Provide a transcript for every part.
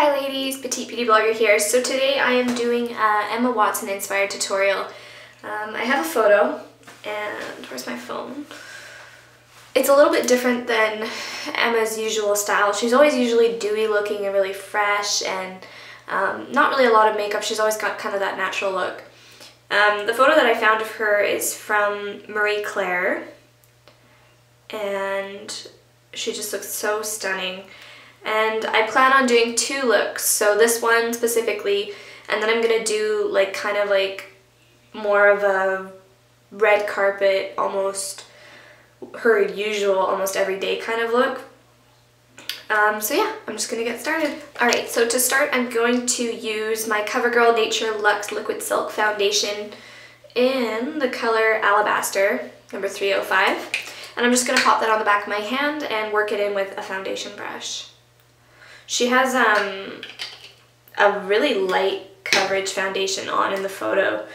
Hi ladies, PetiteBeautyBlogger here. So today I am doing a Emma Watson inspired tutorial. I have a photo, and where's my phone? It's a little bit different than Emma's usual style. She's always usually dewy looking and really fresh and not really a lot of makeup. She's always got kind of that natural look. The photo that I found of her is from Marie Claire, and she just looks so stunning. And I plan on doing two looks, so this one specifically, and then I'm gonna do like kind of like more of a red carpet, almost her usual, almost everyday kind of look. So yeah, I'm just gonna get started. Alright, so to start I'm going to use my CoverGirl Nature Luxe Liquid Silk Foundation in the color Alabaster, number 305. And I'm just gonna pop that on the back of my hand and work it in with a foundation brush. She has a really light coverage foundation on in the photo.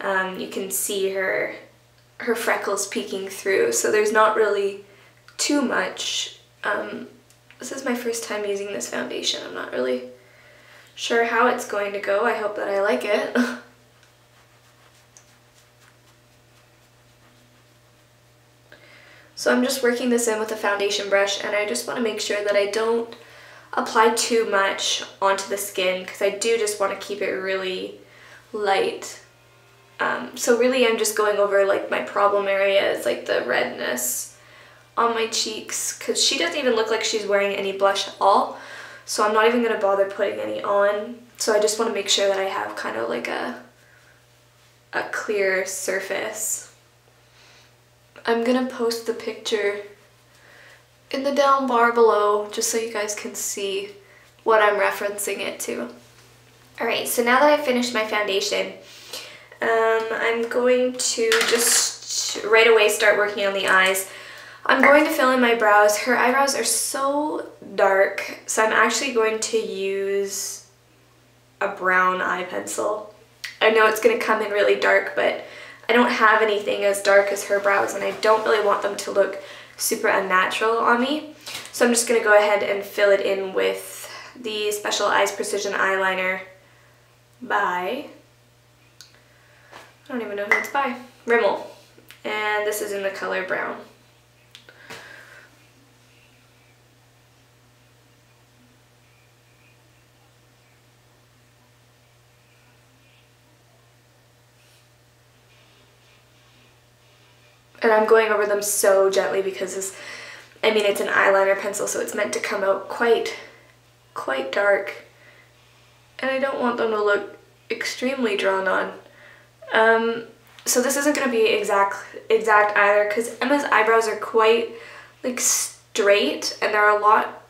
You can see her freckles peeking through, so there's not really too much. This is my first time using this foundation. I'm not really sure how it's going to go. I hope that I like it. So I'm just working this in with a foundation brush, and I just want to make sure that I don't apply too much onto the skin, because I do just want to keep it really light. So really I'm just going over like my problem areas, like the redness on my cheeks, because she doesn't even look like she's wearing any blush at all, so I'm not even going to bother putting any on. So I just want to make sure that I have kind of like a clear surface. I'm going to post the picture in the down bar below, just so you guys can see what I'm referencing it to. Alright, so now that I've finished my foundation, I'm going to just right away start working on the eyes. I'm going to fill in my brows. Her eyebrows are so dark, so I'm actually going to use a brown eye pencil. I know it's going to come in really dark, but I don't have anything as dark as her brows, and I don't really want them to look super unnatural on me. So I'm just going to go ahead and fill it in with the Special Eyes Precision Eyeliner by, I don't even know who it's by, Rimmel. And this is in the color brown. And I'm going over them so gently because it's an eyeliner pencil, so it's meant to come out quite dark. And I don't want them to look extremely drawn on. So this isn't going to be exact either, because Emma's eyebrows are quite like straight, and they're a lot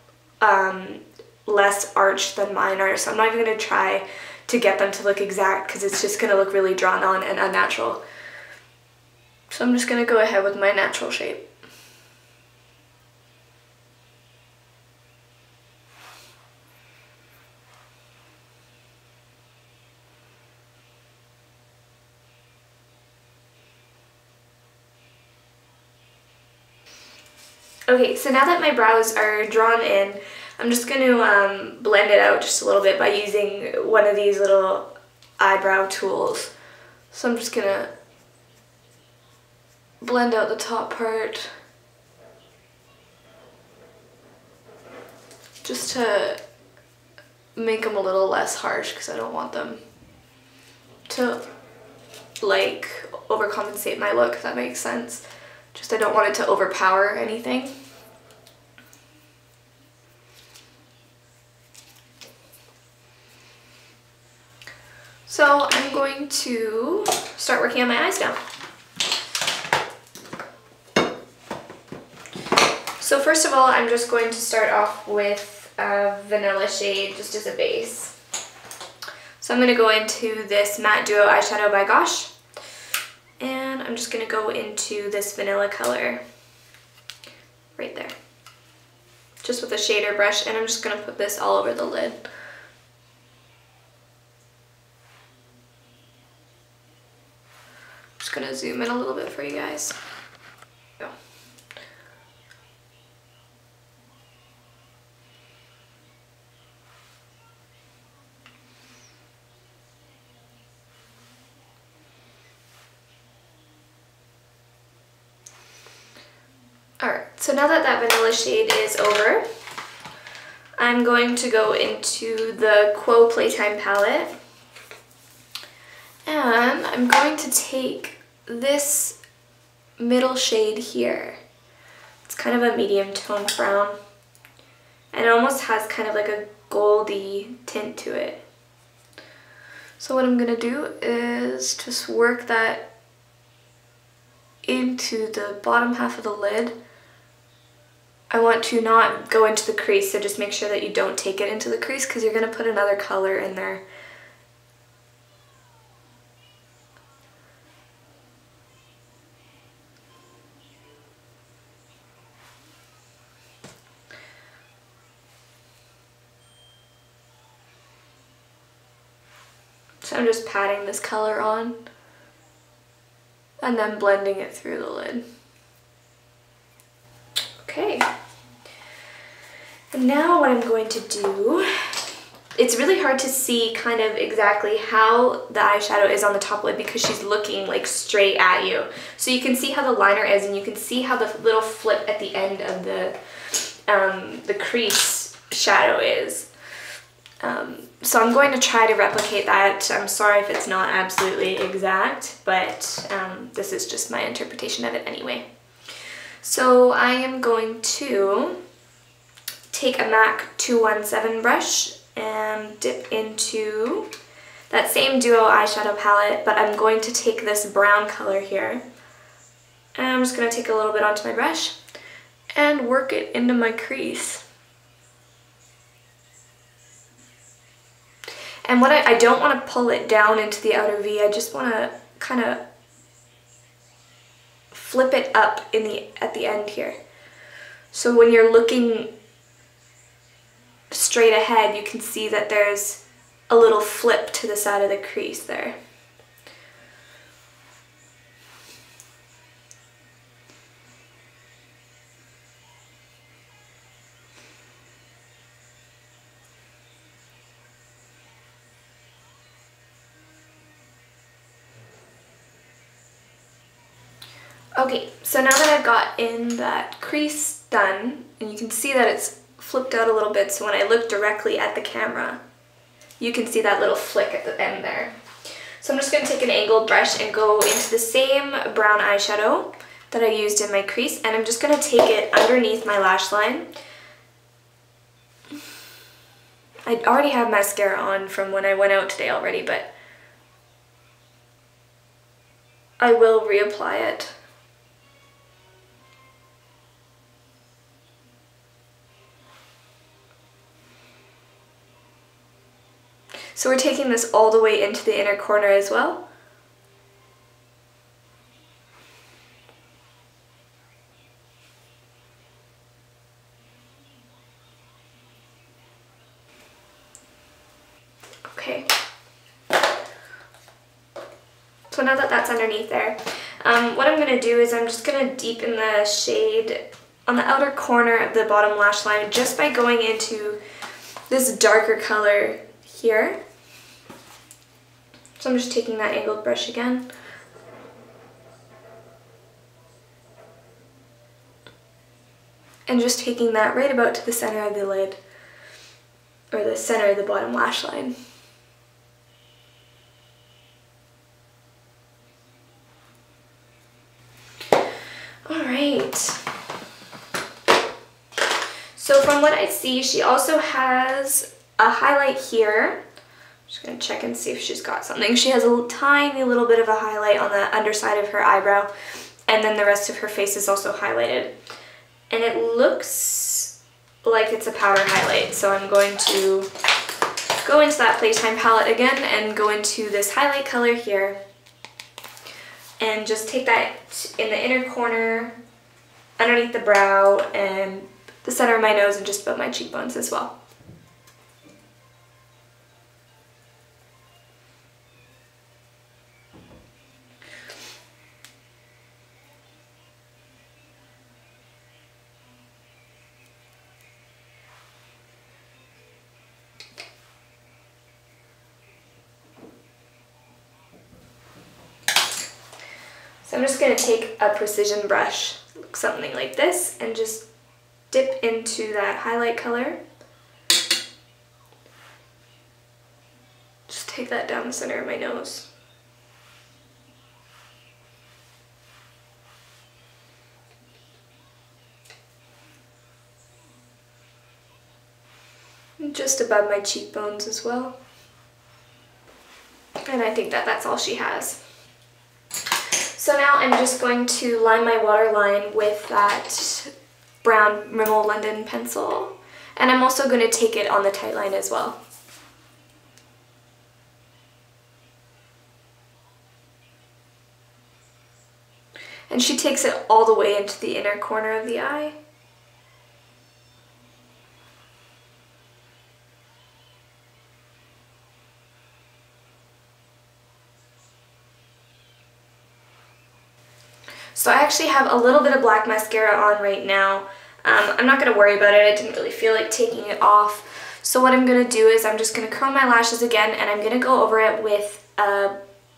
less arched than mine are, so I'm not even going to try to get them to look exact, because it's just going to look really drawn on and unnatural. So I'm just going to go ahead with my natural shape. Okay, so now that my brows are drawn in, I'm just going to blend it out just a little bit by using one of these little eyebrow tools. So I'm just going to blend out the top part just to make them a little less harsh, because I don't want them to like overcompensate my look, if that makes sense. Just I don't want it to overpower anything. So I'm going to start working on my eyes now. So first of all, I'm just going to start off with a vanilla shade just as a base. So I'm going to go into this Matte Duo eyeshadow by Gosh, and I'm just going to go into this vanilla color right there, just with a shader brush, and I'm just going to put this all over the lid. I'm just going to zoom in a little bit for you guys. Go. Alright, so now that that vanilla shade is over, I'm going to go into the Quo Playtime palette, and I'm going to take this middle shade here. It's kind of a medium toned brown, and it almost has kind of like a goldy tint to it. So what I'm gonna do is just work that into the bottom half of the lid. I want to not go into the crease, so just make sure that you don't take it into the crease because you're gonna put another color in there. So I'm just patting this color on and then blending it through the lid. Okay. And now what I'm going to do, it's really hard to see kind of exactly how the eyeshadow is on the top lid because she's looking like straight at you. So you can see how the liner is, and you can see how the little flip at the end of the crease shadow is. So I'm going to try to replicate that. I'm sorry if it's not absolutely exact, but this is just my interpretation of it anyway. So I am going to take a MAC 217 brush and dip into that same Duo eyeshadow palette, but I'm going to take this brown color here, and I'm just going to take a little bit onto my brush and work it into my crease. And what I don't want to pull it down into the outer V, I just want to kind of flip it up at the end here. So when you're looking straight ahead, you can see that there's a little flip to the side of the crease there. Okay, so now that I've got in that crease done, and you can see that it's flipped out a little bit, so when I look directly at the camera, you can see that little flick at the end there. So I'm just going to take an angled brush and go into the same brown eyeshadow that I used in my crease, and I'm just going to take it underneath my lash line. I already have mascara on from when I went out today already, but I will reapply it. So we're taking this all the way into the inner corner as well. Okay. So now that that's underneath there, what I'm going to do is I'm just going to deepen the shade on the outer corner of the bottom lash line just by going into this darker color here. So I'm just taking that angled brush again. And just taking that right about to the center of the lid, or the center of the bottom lash line. Alright. So from what I see, she also has a highlight here. Just going to check and see if she's got something. She has a tiny little bit of a highlight on the underside of her eyebrow, and then the rest of her face is also highlighted. And it looks like it's a powder highlight, so I'm going to go into that Playtime palette again and go into this highlight color here, and just take that in the inner corner, underneath the brow, and the center of my nose, and just above my cheekbones as well. So I'm just going to take a precision brush. It something like this and just dip into that highlight color. Just take that down the center of my nose. And just above my cheekbones as well. And I think that that's all she has. So now I'm just going to line my waterline with that brown Rimmel London pencil. And I'm also going to take it on the tight line as well. And she takes it all the way into the inner corner of the eye. So I actually have a little bit of black mascara on right now. I'm not going to worry about it. I didn't really feel like taking it off. So what I'm going to do is I'm just going to curl my lashes again, and I'm going to go over it with a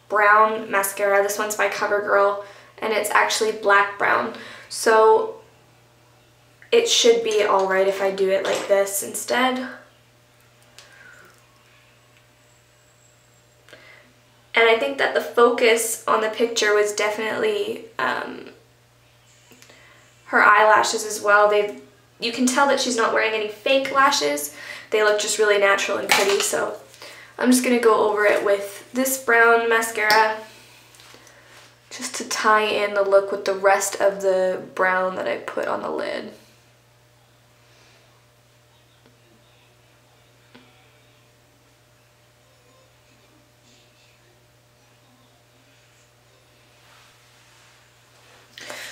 brown mascara. This one's by CoverGirl, and it's actually black brown. So it should be alright if I do it like this instead. And I think that the focus on the picture was definitely her eyelashes as well. You can tell that she's not wearing any fake lashes. They look just really natural and pretty. So I'm just going to go over it with this brown mascara just to tie in the look with the rest of the brown that I put on the lid.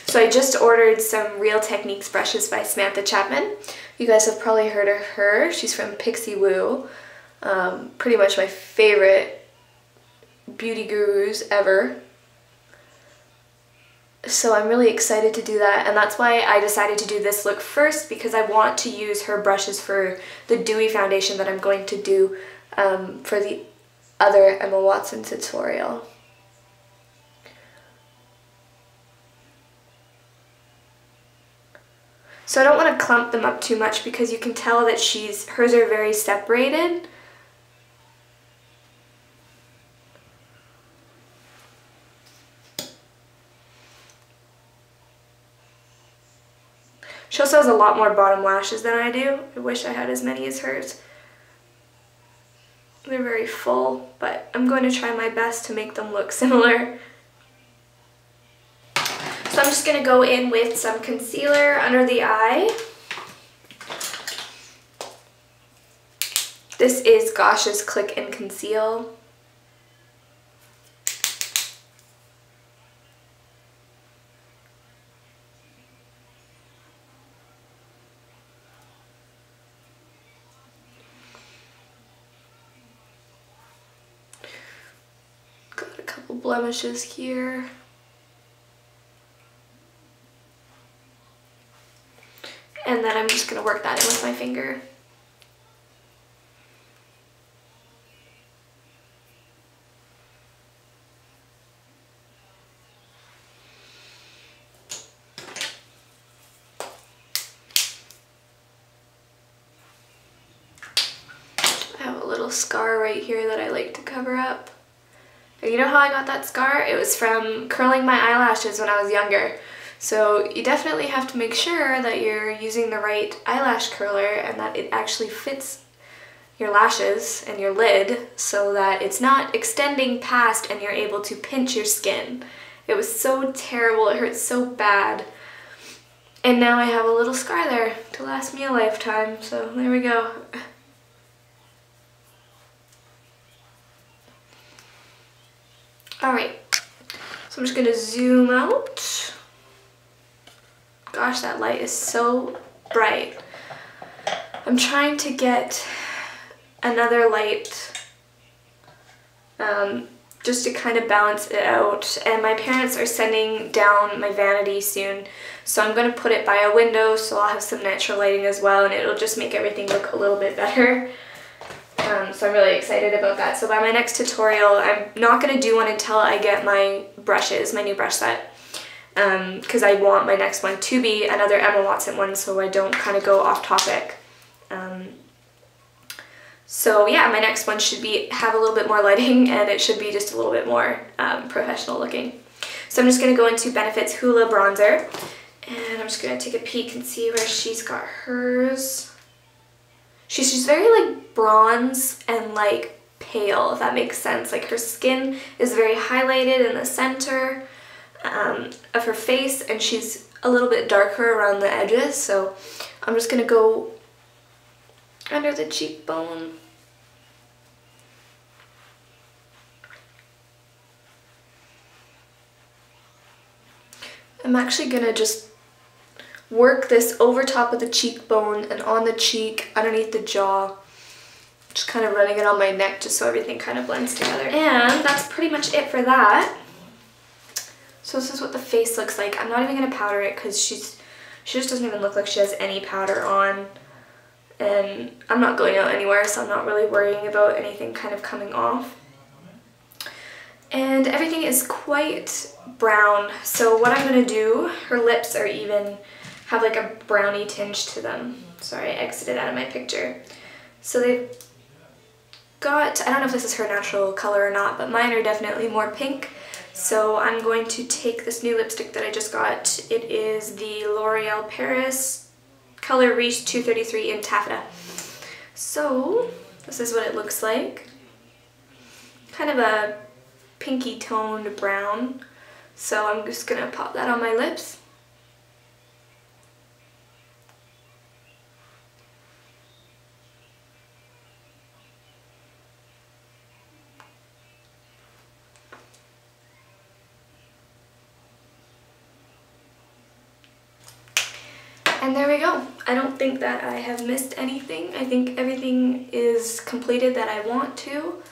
So I just ordered some Real Techniques brushes by Samantha Chapman. You guys have probably heard of her. She's from Pixie Woo. Pretty much my favorite beauty gurus ever. So I'm really excited to do that, and that's why I decided to do this look first, because I want to use her brushes for the dewy foundation that I'm going to do for the other Emma Watson tutorial. So I don't want to clump them up too much because you can tell that hers are very separated. She also has a lot more bottom lashes than I do. I wish I had as many as hers. They're very full, but I'm going to try my best to make them look similar. So I'm just going to go in with some concealer under the eye. This is Gosh's Click and Conceal. Got a couple blemishes here. And then I'm just going to work that in with my finger. I have a little scar right here that I like to cover up. And you know how I got that scar? It was from curling my eyelashes when I was younger. So you definitely have to make sure that you're using the right eyelash curler and that it actually fits your lashes and your lid so that it's not extending past and you're able to pinch your skin. It was so terrible, it hurt so bad. And now I have a little scar there to last me a lifetime, so there we go. Alright, so I'm just going to zoom out. Gosh, that light is so bright. I'm trying to get another light just to kind of balance it out. And my parents are sending down my vanity soon, so I'm going to put it by a window so I'll have some natural lighting as well, and it'll just make everything look a little bit better. So I'm really excited about that. So by my next tutorial, I'm not going to do one until I get my brushes, my new brush set. because I want my next one to be another Emma Watson one so I don't kind of go off topic. So yeah, my next one should have a little bit more lighting, and it should be just a little bit more professional looking. So I'm just going to go into Benefit's Hoola Bronzer, and I'm just going to take a peek and see where she's got hers. She's very like bronze and like pale, if that makes sense. Like her skin is very highlighted in the center of her face, and she's a little bit darker around the edges. So I'm just going to go under the cheekbone. I'm actually going to just work this over top of the cheekbone and on the cheek, underneath the jaw. Just kind of running it on my neck just so everything kind of blends together. And that's pretty much it for that. So this is what the face looks like. I'm not even going to powder it because she just doesn't even look like she has any powder on. And I'm not going out anywhere, so I'm not really worrying about anything kind of coming off. And everything is quite brown. So what I'm going to do, her lips are even, have like a brownie tinge to them. Sorry, I exited out of my picture. So they've got, I don't know if this is her natural color or not, but mine are definitely more pink. So I'm going to take this new lipstick that I just got. It is the L'Oreal Paris Color Reach 233 in Taffeta. So this is what it looks like. Kind of a pinky toned brown. So I'm just going to pop that on my lips. And there we go. I don't think that I have missed anything. I think everything is completed that I want to.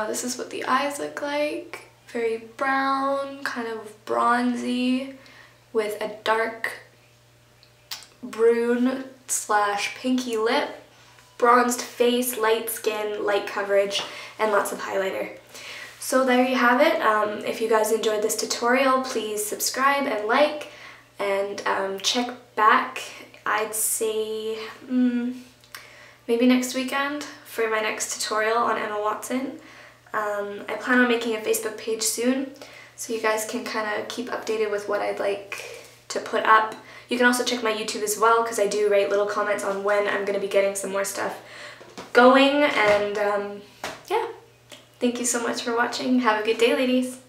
This is what the eyes look like. Very brown, kind of bronzy, with a dark brune / pinky lip, bronzed face, light skin, light coverage, and lots of highlighter. So there you have it. If you guys enjoyed this tutorial, please subscribe and like, and check back, I'd say maybe next weekend for my next tutorial on Emma Watson. I plan on making a Facebook page soon, so you guys can kind of keep updated with what I'd like to put up. You can also check my YouTube as well, because I do write little comments on when I'm going to be getting some more stuff going, and yeah. Thank you so much for watching. Have a good day, ladies.